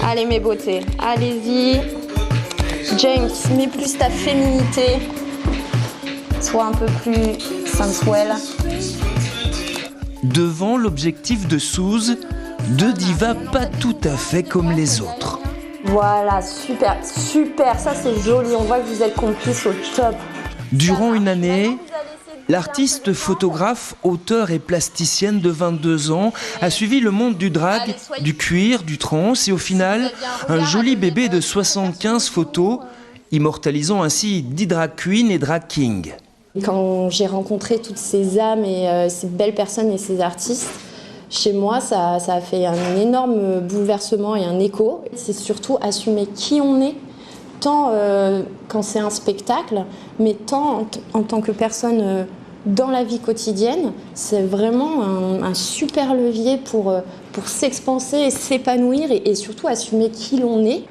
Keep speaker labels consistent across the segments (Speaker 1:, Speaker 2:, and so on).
Speaker 1: Allez mes beautés, allez-y. James, mets plus ta féminité. Sois un peu plus sensuelle.
Speaker 2: Devant l'objectif de Suze, deux divas pas tout à fait comme les autres.
Speaker 1: Voilà, super, super, ça c'est joli, on voit que vous êtes complices au top.
Speaker 2: Durant une année, l'artiste photographe, auteure et plasticienne de 22 ans a suivi le monde du drag, du cuir, du trance et au final, un joli bébé de 75 photos, immortalisant ainsi 10 drag queens et drag kings.
Speaker 1: Quand j'ai rencontré toutes ces âmes et ces belles personnes et ces artistes, chez moi, ça a fait un énorme bouleversement et un écho. C'est surtout assumer qui on est, tant quand c'est un spectacle, mais tant en tant que personne dans la vie quotidienne. C'est vraiment un super levier pour s'expanser et s'épanouir et surtout assumer qui l'on est.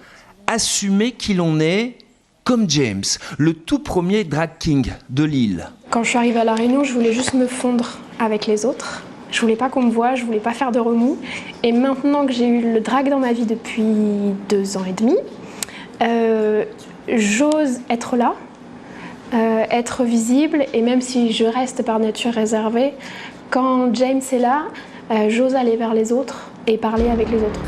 Speaker 2: Assumer qui l'on est, comme James, le tout premier drag king de Lille.
Speaker 3: Quand je suis arrivée à La Réunion, je voulais juste me fondre avec les autres. Je voulais pas qu'on me voie, je voulais pas faire de remous. Et maintenant que j'ai eu le drag dans ma vie depuis 2 ans et demi, j'ose être là, être visible. Et même si je reste par nature réservée, quand James est là, j'ose aller vers les autres et parler avec les autres.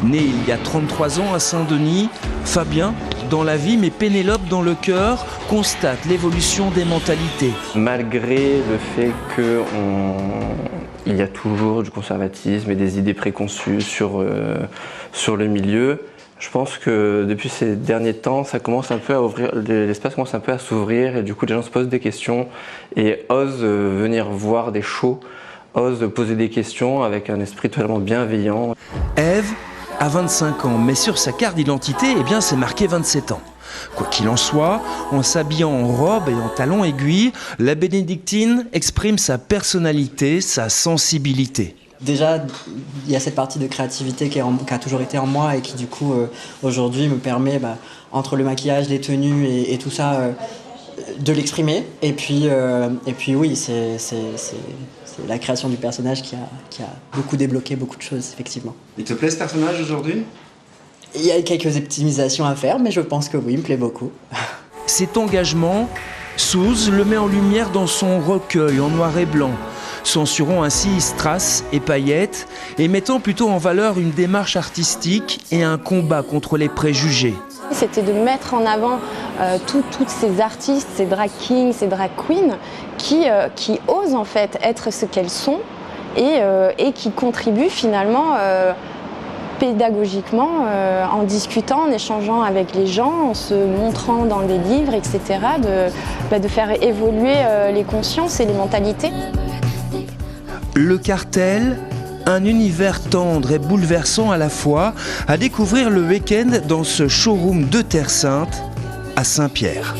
Speaker 2: Né il y a 33 ans à Saint-Denis, Fabien, dans la vie mais Pénélope dans le cœur, constate l'évolution des mentalités.
Speaker 4: Malgré le fait qu'il y a toujours du conservatisme et des idées préconçues sur le milieu, je pense que depuis ces derniers temps, ça commence un peu à ouvrir, l'espace commence un peu à s'ouvrir et du coup les gens se posent des questions et osent venir voir des shows, osent poser des questions avec un esprit totalement bienveillant.
Speaker 2: Ève a 25 ans, mais sur sa carte d'identité, eh bien, c'est marqué 27 ans. Quoi qu'il en soit, en s'habillant en robe et en talons aiguilles, la bénédictine exprime sa personnalité, sa sensibilité.
Speaker 5: Déjà, il y a cette partie de créativité qui a toujours été en moi et qui du coup aujourd'hui me permet, entre le maquillage, les tenues et tout ça, de l'exprimer. Et puis oui, c'est la création du personnage qui a beaucoup débloqué beaucoup de choses, effectivement.
Speaker 6: Il te plaît ce personnage aujourd'hui ?
Speaker 5: Il y a quelques optimisations à faire, mais je pense que oui, il me plaît beaucoup.
Speaker 2: Cet engagement, Suze le met en lumière dans son recueil en noir et blanc, censurant ainsi strass et paillettes et mettant plutôt en valeur une démarche artistique et un combat contre les préjugés.
Speaker 1: C'était de mettre en avant toutes ces artistes, ces drag kings, ces drag queens qui osent en fait être ce qu'elles sont et qui contribuent finalement pédagogiquement en discutant, en échangeant avec les gens, en se montrant dans des livres, etc. de faire évoluer les consciences et les mentalités.
Speaker 2: Le cartel, un univers tendre et bouleversant à la fois, à découvrir le week-end dans ce showroom de Terre Sainte à Saint-Pierre.